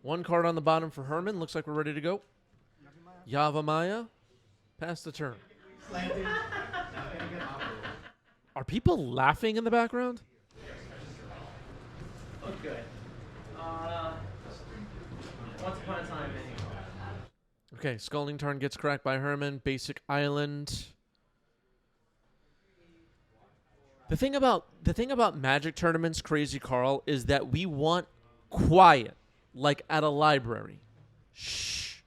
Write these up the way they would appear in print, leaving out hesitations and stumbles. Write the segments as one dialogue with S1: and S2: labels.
S1: One card on the bottom for Herman. Looks like we're ready to go. Yavimaya. Pass the turn. Are people laughing in the background?
S2: Oh, good. Once upon a time,
S1: Okay, Scalding Tarn gets cracked by Herman. Basic Island. The thing about Magic tournaments, Crazy Carl, is that we want quiet, like at a library. Shh,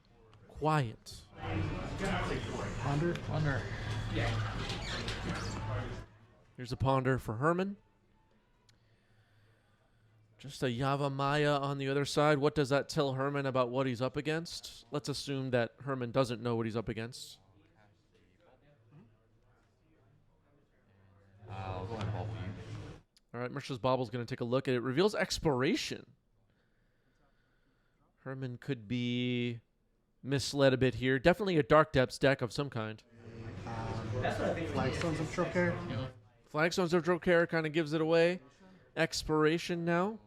S1: quiet.
S3: Ponder.
S2: Yeah.
S1: Here's a Ponder for Herman. Just a Yavimaya on the other side. What does that tell Herman about what he's up against? Let's assume that Herman doesn't know what he's up against.
S3: I'll go ahead and bubble you.
S1: All right, Mishra's Bobble's going to take a look at it. Reveals Exploration. Herman could be misled a bit here. Definitely a Dark Depths deck of some kind.
S2: That's what I think.
S4: Flagstones of Trocaire.
S1: Flagstones of Trocaire kind of gives it away. Exploration now.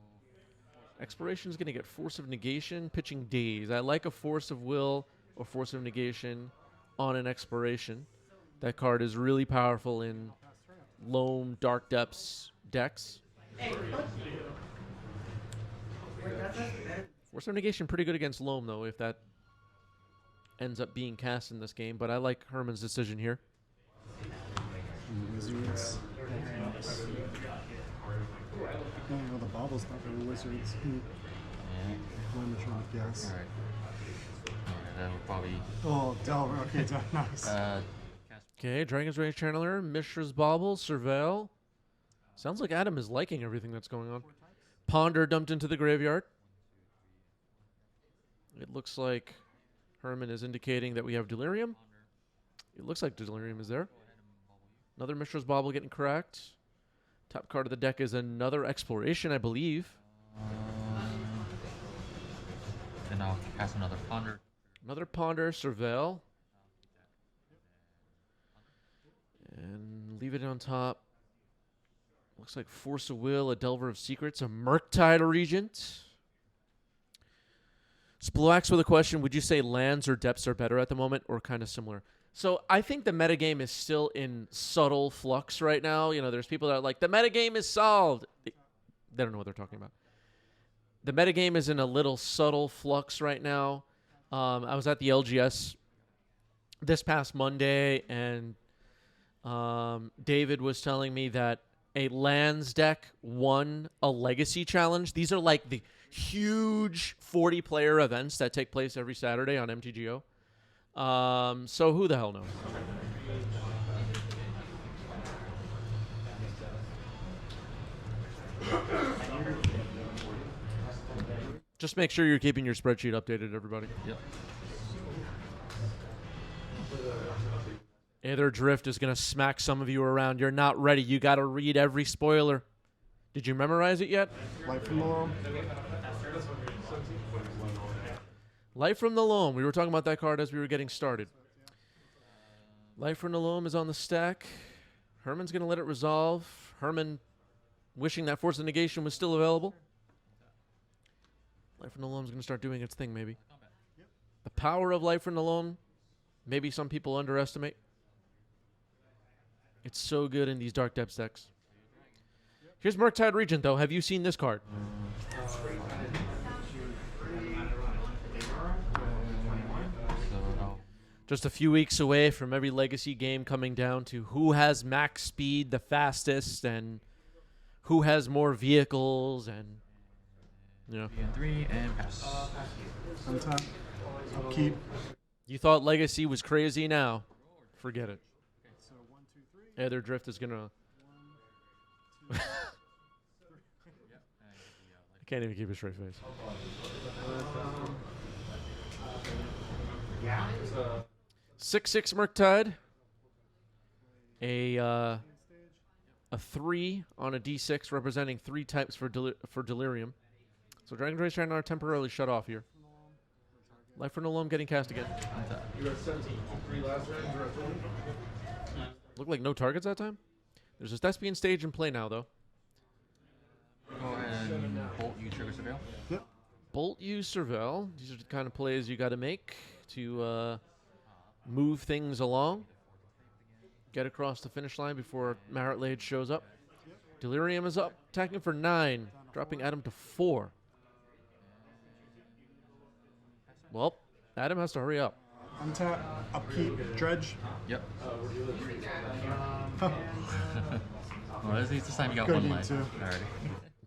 S1: Exploration is going to get Force of Negation, pitching Daze. I like a Force of Will or Force of Negation on an Exploration. That card is really powerful in Loam, Dark Depths decks. Force of Negation pretty good against Loam, though, if that ends up being cast in this game. But I like Herman's decision here.
S4: Wizards. No, the Bobble's not really Wizards. One Trump, yes.
S3: Alright. That would probably.
S4: Oh, Delver. Okay, nice.
S1: Okay, Dragon's Rage Channeler, Mishra's Bauble, Surveil. Sounds like Adam is liking everything that's going on. Ponder dumped into the graveyard. It looks like Herman is indicating that we have Delirium. It looks like Delirium is there. Another Mishra's Bauble getting cracked. Top card of the deck is another Exploration, I believe.
S3: Then I'll cast another Ponder.
S1: Another Ponder, Surveil. And leave it on top. Looks like Force of Will, a Delver of Secrets, a Murktide Regent. Spluax with a question. Would you say lands or depths are better at the moment or kind of similar? So I think the metagame is still in subtle flux right now. You know, there's people that are like, the metagame is solved. They don't know what they're talking about. The metagame is in a little subtle flux right now. I was at the LGS this past Monday, and David was telling me that a lands deck won a legacy challenge. These are like the huge 40-player events that take place every Saturday on MTGO. So who the hell knows? Just make sure you're keeping your spreadsheet updated, everybody.
S3: Yep.
S1: Aether Drift is going to smack some of you around. You're not ready. You got to read every spoiler. Did you memorize it yet?
S4: Light from the Loam.
S1: Light from the Loam. We were talking about that card as we were getting started. Light from the Loam is on the stack. Herman's going to let it resolve. Herman wishing that Force of Negation was still available. Light from the Loam is going to start doing its thing, maybe. The power of Light from the Loam, maybe some people underestimate. It's so good in these Dark Depths decks. Here's Murktide Regent, though. Have you seen this card? Just a few weeks away from every legacy game coming down to who has max speed the fastest and who has more vehicles and, you know.
S3: 3 and pass.
S4: Untap. Upkeep.
S1: You thought legacy was crazy, now forget it.
S4: So 1, 2, 3.
S1: Aether Drift is going to... I can't even keep a straight face.
S2: Yeah.
S1: 6/6 Murktide. A 3 on a D6 representing 3 types for Delirium. So Dragon's Rage Channeler temporarily shut off here. Life from the Loam getting cast again.
S5: You got 17. 3 last round. You're at 20.
S1: Looked like no targets that time. There's a Thespian stage in play now, though.
S3: Go ahead and bolt. You trigger surveil.
S4: Yep.
S1: Bolt you, Serval. These are the kind of plays you got to make to move things along. Get across the finish line before Marit Lage shows up. Delirium is up, attacking for 9, dropping Adam to 4. Well, Adam has to hurry up.
S4: Untap, upkeep, dredge.
S3: Yep. Well, this time you got
S4: Good
S3: one
S4: game,
S3: life.
S4: too.
S3: Alrighty.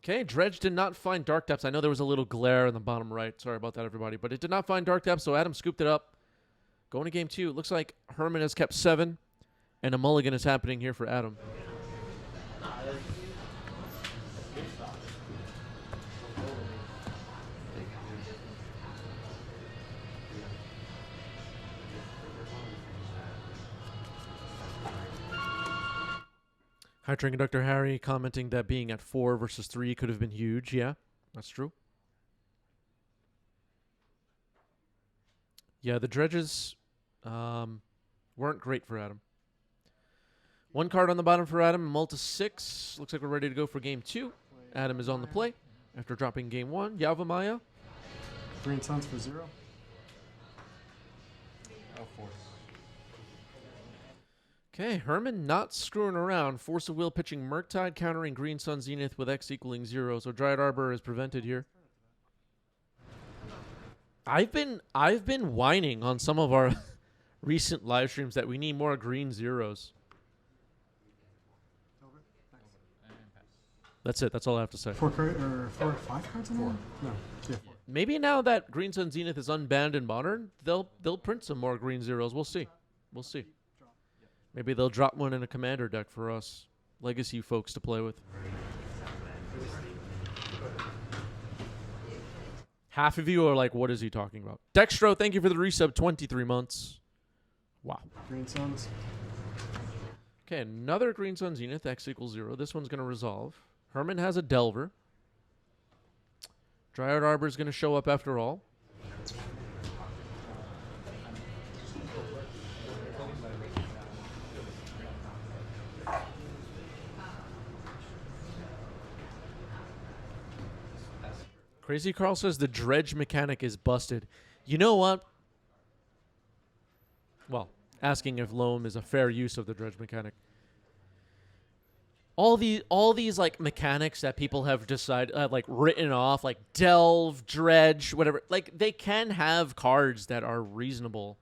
S1: Okay, Dredge did not find Dark Depths. I know there was a little glare in the bottom right. Sorry about that, everybody. But it did not find Dark Depths, so Adam scooped it up. Going to game 2. It looks like Herman has kept 7, and a mulligan is happening here for Adam. High Train Conductor Harry commenting that being at 4 versus 3 could have been huge. Yeah, that's true. Yeah, the dredges weren't great for Adam. 1 card on the bottom for Adam, Malta 6. Looks like we're ready to go for game 2. Adam is on the play after dropping game 1. Yavamaya.
S4: Green Suns for 0.
S3: Oh, force.
S1: Okay, Herman not screwing around. Force of Will pitching Murktide, countering Green Sun Zenith with X equaling 0. So Dryad Arbor is prevented here. I've been whining on some of our recent live streams that we need more green zeros. That's it. That's all I have to say.
S4: 4 or 5 cards in there? No. Yeah, 4.
S1: Maybe now that Green Sun Zenith is unbanned in Modern, they'll print some more green zeros. We'll see. We'll see. Maybe they'll drop one in a commander deck for us legacy folks to play with. Half of you are like, what is he talking about? Dextro, thank you for the resub, 23 months. Wow.
S4: Green Suns.
S1: Okay, another Green Sun Zenith, X equals 0. This one's going to resolve. Herman has a Delver. Dryad Arbor is going to show up after all. Crazy Carl says the dredge mechanic is busted. You know what? Well, asking if loam is a fair use of the dredge mechanic. All these like mechanics that people have decided like written off, like delve, dredge, whatever. Like they can have cards that are reasonable.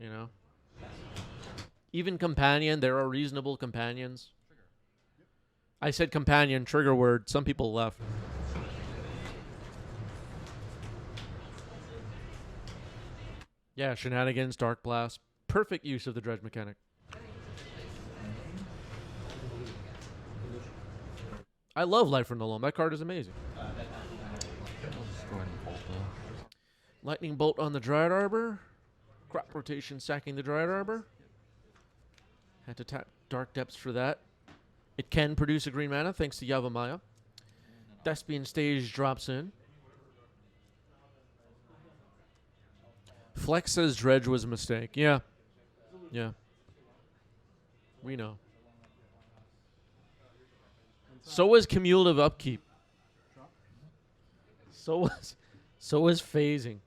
S1: You know? Even companion, there are reasonable companions. I said companion, trigger word. Some people left. Yeah, Shenanigans, Dark Blast. Perfect use of the dredge mechanic. I love Life from the Loam. That card is amazing.
S3: Let's go ahead and bolt though.
S1: Lightning Bolt on the Dryad Arbor. Crop rotation sacking the Dryad Arbor. Had to tap Dark Depths for that. It can produce a green mana thanks to Yavamaya. Thespian Stage drops in. Flex says Dredge was a mistake. Yeah. Yeah. We know. So was cumulative upkeep. So was phasing.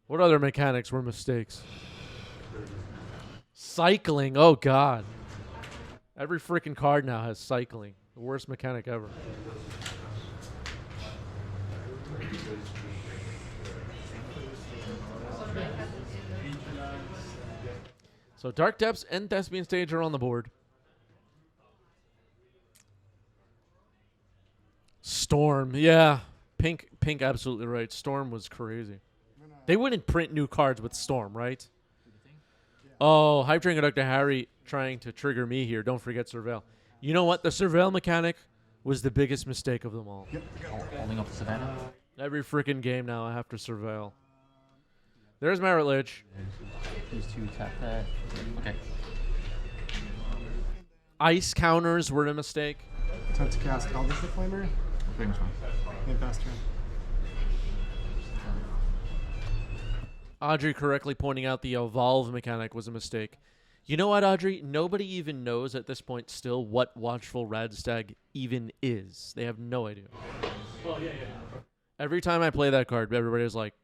S1: What other mechanics were mistakes? Cycling. Oh god. Every freaking card now has cycling. The worst mechanic ever. So Dark Depths and Thespian Stage are on the board. Storm, yeah. Pink absolutely right. Storm was crazy. They wouldn't print new cards with Storm, right? Oh, Hype Train Conductor Harry trying to trigger me here. Don't forget Surveil. You know what? The Surveil mechanic was the biggest mistake of them all.
S4: Yep.
S3: Holding up the Savannah.
S1: Every freaking game now I have to Surveil. There's Marit Lage.
S3: These two tap that. Okay.
S1: Ice counters were a mistake.
S4: Time to cast Eldritch Flamer.
S3: Famous one.
S4: And pass turn.
S1: Audrey correctly pointing out the evolve mechanic was a mistake. You know what, Audrey? Nobody even knows at this point still what Watchful Radstag even is. They have no idea.
S5: Oh, yeah.
S1: Every time I play that card, everybody's like,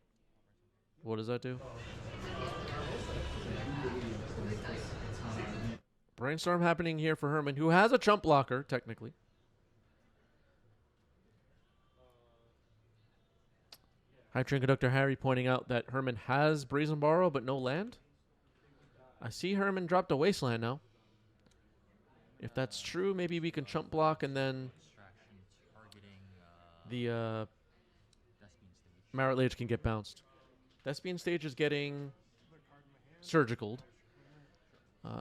S1: what does that do? Brainstorm happening here for Herman, who has a chump blocker, technically. High Train Conductor Harry pointing out that Herman has Brazen Borrow, but no land. I see Herman dropped a Wasteland now. If that's true, maybe we can chump block and then the Marit Lage can get bounced. Thespian Stage is getting surgicaled.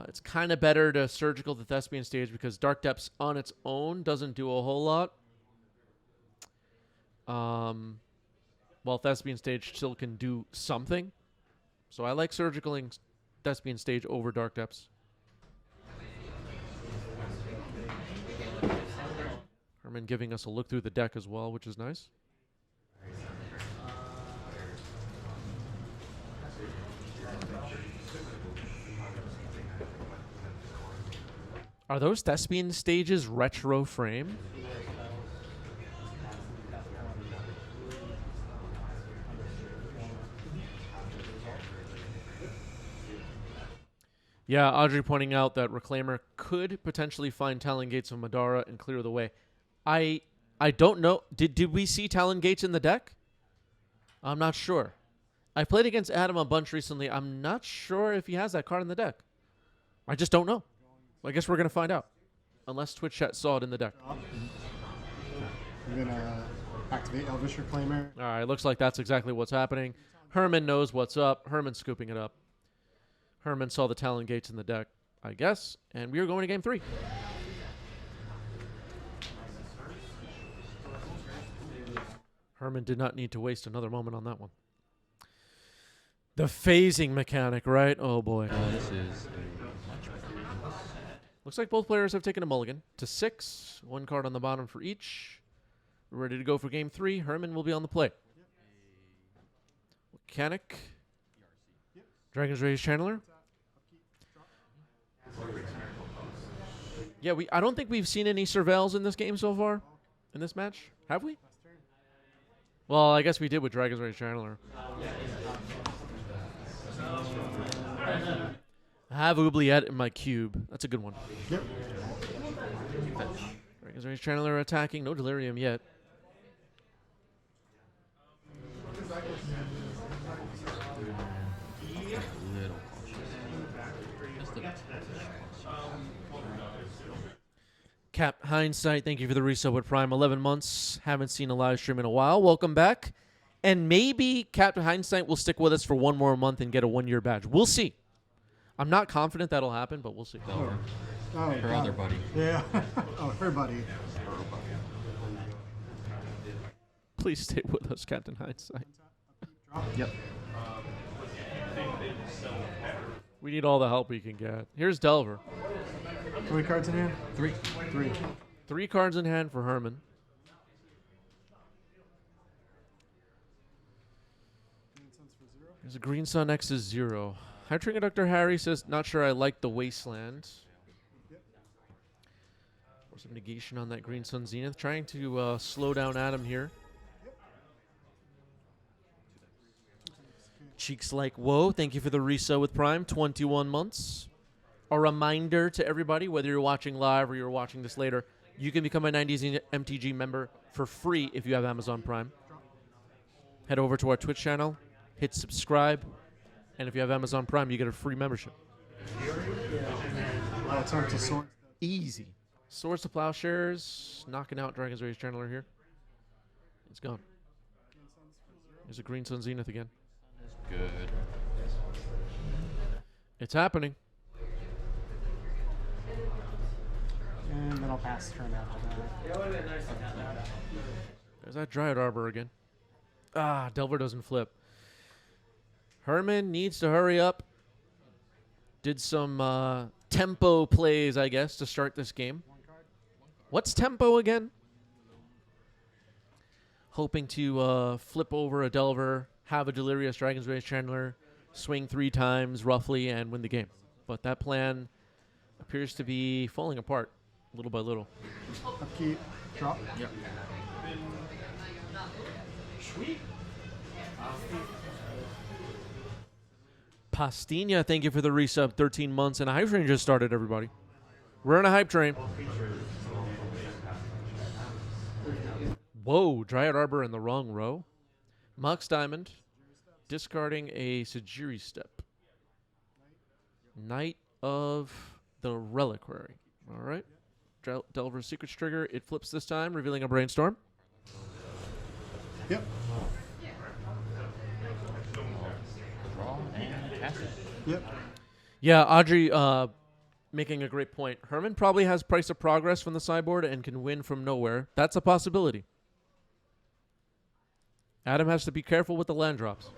S1: It's kind of better to surgical the Thespian Stage because Dark Depths on its own doesn't do a whole lot. While Thespian Stage still can do something. So I like surgicaling Thespian Stage over Dark Depths. Herman giving us a look through the deck as well, which is nice. Are those Thespian Stages retro frame? Yeah, Audrey pointing out that Reclaimer could potentially find Talon Gates of Madara and clear the way. I don't know. Did we see Talon Gates in the deck? I'm not sure. I played against Adam a bunch recently. I'm not sure if he has that card in the deck. I just don't know. I guess we're going to find out. Unless Twitch chat saw it in the deck.
S4: I'm going to activate Elvish Reclaimer.
S1: All right, looks like that's exactly what's happening. Herman knows what's up. Herman's scooping it up. Herman saw the Talon Gates in the deck, I guess. And we are going to game 3. Herman did not need to waste another moment on that one. The phasing mechanic, right? Oh, boy.
S3: This is
S1: Looks like both players have taken a mulligan to 6. 1 card on the bottom for each. We're ready to go for game 3. Herman will be on the play. Mechanic. Dragon's Rage Channeler. Yeah, I don't think we've seen any surveils in this game so far. In this match. Have we? Well, I guess we did with Dragon's Rage Channeler. I have Oubliette in my cube. That's a good one.
S4: Yep.
S1: Dragon's Rage Channeler attacking. No Delirium yet.
S3: little cautious. Just a
S1: Cap Hindsight, thank you for the resub with Prime. 11 months. Haven't seen a live stream in a while. Welcome back. And maybe Cap Hindsight will stick with us for 1 more month and get a 1-year badge. We'll see. I'm not confident that'll happen, but we'll see.
S3: Delver.
S4: Oh,
S3: Her
S4: God.
S3: other buddy.
S4: Yeah. Oh, her buddy.
S1: Please stay with us, Captain Hindsight.
S3: Yep.
S1: We need all the help we can get. Here's Delver.
S4: 3 cards in hand?
S3: 3.
S4: 3.
S1: 3 cards in hand for Herman. There's a Green Sun X is 0. High Train Conductor Harry says, not sure I like the Wasteland. Or some negation on that Green Sun Zenith. Trying to slow down Adam here. Cheeks like, whoa, thank you for the resale with Prime. 21 months. A reminder to everybody, whether you're watching live or you're watching this later, you can become a 90s MTG member for free if you have Amazon Prime. Head over to our Twitch channel, hit subscribe, and if you have Amazon Prime, you get a free membership.
S4: Oh, it's hard to sort.
S1: Easy. Swords to Plowshares, knocking out Dragon's Rage Channeler here. It's gone. There's a Green Sun Zenith again.
S3: Good.
S1: It's happening.
S2: And then I'll pass turn after that.
S1: There's that Dryad Arbor again. Ah, Delver doesn't flip. Herman needs to hurry up. Did some tempo plays, I guess, to start this game. What's tempo again? Hoping to flip over a Delver, have a Delirious Dragon's Rage Channeler, swing 3 times roughly, and win the game. but that plan appears to be falling apart little by little.
S4: Upkeep. Drop.
S3: Yep.
S1: Pastina, thank you for the resub. 13 months, and a hype train just started, everybody. We're in a hype train. Whoa, Dryad Arbor in the wrong row. Mox Diamond, discarding a Sajiri Step. Knight of the Reliquary. All right. Delver's Secrets trigger. It flips this time, revealing a Brainstorm.
S4: Yep.
S3: Draw and cast it.
S4: Yep.
S1: Yeah, Audrey making a great point. Herman probably has Price of Progress from the sideboard and can win from nowhere. That's a possibility. Adam has to be careful with the land drops.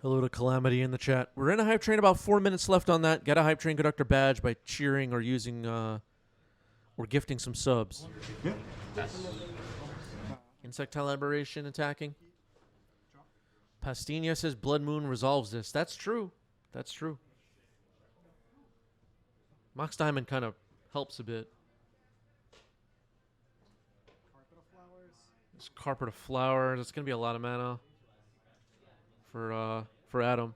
S1: Hello to Calamity in the chat. We're in a hype train. About 4 minutes left on that. Get a hype train conductor badge by cheering or using or gifting some subs.
S4: Yep.
S1: Insectile Aberration attacking. Pastina says Blood Moon resolves this. That's true. That's true. Mox Diamond kind of helps a bit. This Carpet of Flowers. It's going to be a lot of mana for Adam.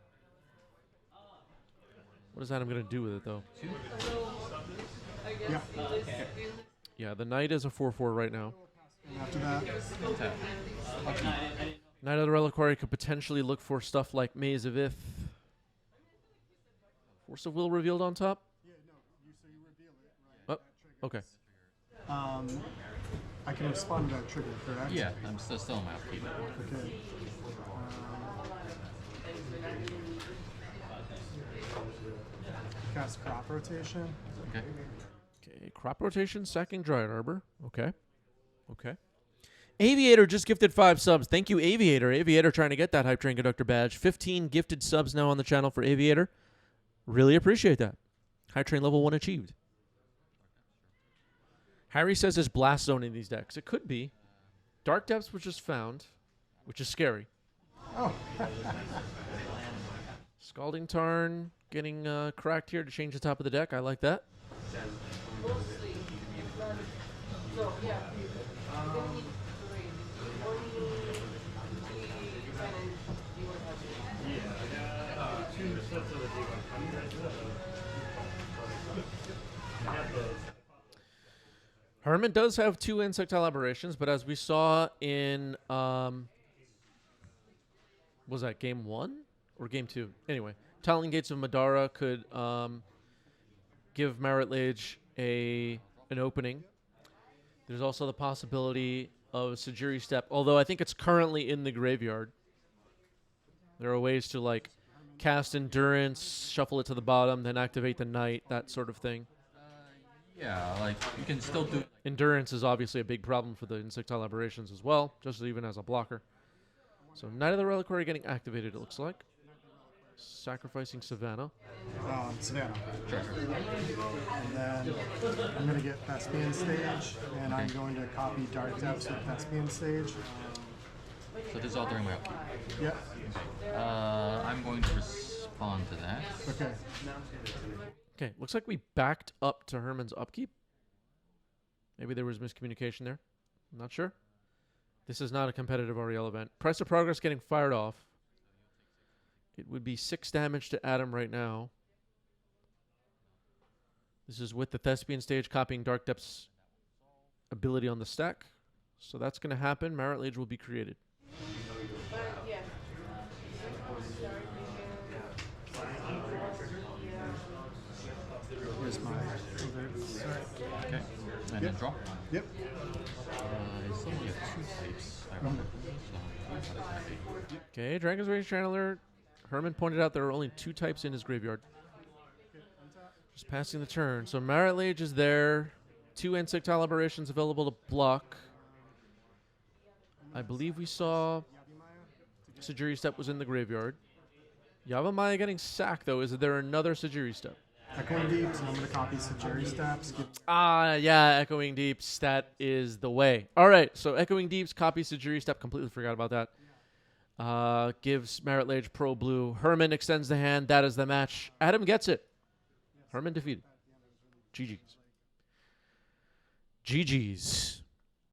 S1: What is Adam going to do with it, though?
S4: Yeah.
S1: Yeah, the Knight is a 4/4 right now.
S4: After that.
S1: Knight of the Reliquary could potentially look for stuff like Maze of Ith. Force of Will revealed on top?
S4: Yeah, no. So you reveal it, right?
S1: Oh, okay.
S4: I can respond to that trigger, correct?
S3: Yeah, I'm still in my upkeep.
S4: Okay. Cast Crop Rotation.
S3: Okay.
S1: Okay, Crop Rotation, sacking Dryad Arbor. Okay. Okay. Aviator just gifted 5 subs. Thank you, Aviator. Aviator trying to get that Hype Train Conductor badge. 15 gifted subs now on the channel for Aviator. Really appreciate that. Hype Train level 1 achieved. Harry says there's Blast Zone in these decks. It could be. Dark Depths was just found, which is scary.
S4: Oh.
S1: Scalding Tarn getting cracked here to change the top of the deck. I like that. Herman does have 2 Insectile Aberrations, but as we saw in, was that game 1 or game 2? Anyway, Talon Gates of Madara could give Marit Lage an opening. There's also the possibility of Sajiri Step, although I think it's currently in the graveyard. There are ways to like cast Endurance, shuffle it to the bottom, then activate the Knight, that sort of thing.
S3: Yeah, like you can still do.
S1: Endurance is obviously a big problem for the Insectile Aberrations as well, just even as a blocker. So Knight of the Reliquary getting activated, it looks like. Sacrificing Savannah.
S4: Savannah. Sure. And then I'm going to get Thespian Stage, and I'm going to copy Dark Depths with Thespian Stage.
S3: So this is all during my upkeep.
S4: Yep.
S3: I'm going to respond to that.
S4: Okay.
S1: Okay, looks like we backed up to Herman's upkeep. Maybe there was miscommunication there. I'm not sure. This is not a competitive REL event. Price of Progress getting fired off. It would be 6 damage to Adam right now. This is with the Thespian Stage copying Dark Depth's ability on the stack. So that's going to happen. Marit Lage will be created.
S4: Here's my
S3: Okay. And then draw.
S4: Yep.
S3: It's only have 2 types. Ironically, so what is that be?
S1: Okay, Dragon's Rage Channeler. Herman pointed out there are only 2 types in his graveyard. Just passing the turn. So Marit Lage is there. 2 Insectile Aberrations available to block. I believe we saw Sajiri Step was in the graveyard. Yavimaya getting sacked, though. Is there another Sajiri step?
S4: Echoing Deep, so I'm going to copy Sajiri steps.
S1: Yeah, Echoing Deeps. That is the way. All right, so Echoing Deeps, copy Sajiri step. Completely forgot about that. Gives Marit Lage Pro Blue. Herman extends the hand. That is the match. Adam gets it. Herman defeated. GG's. GG's.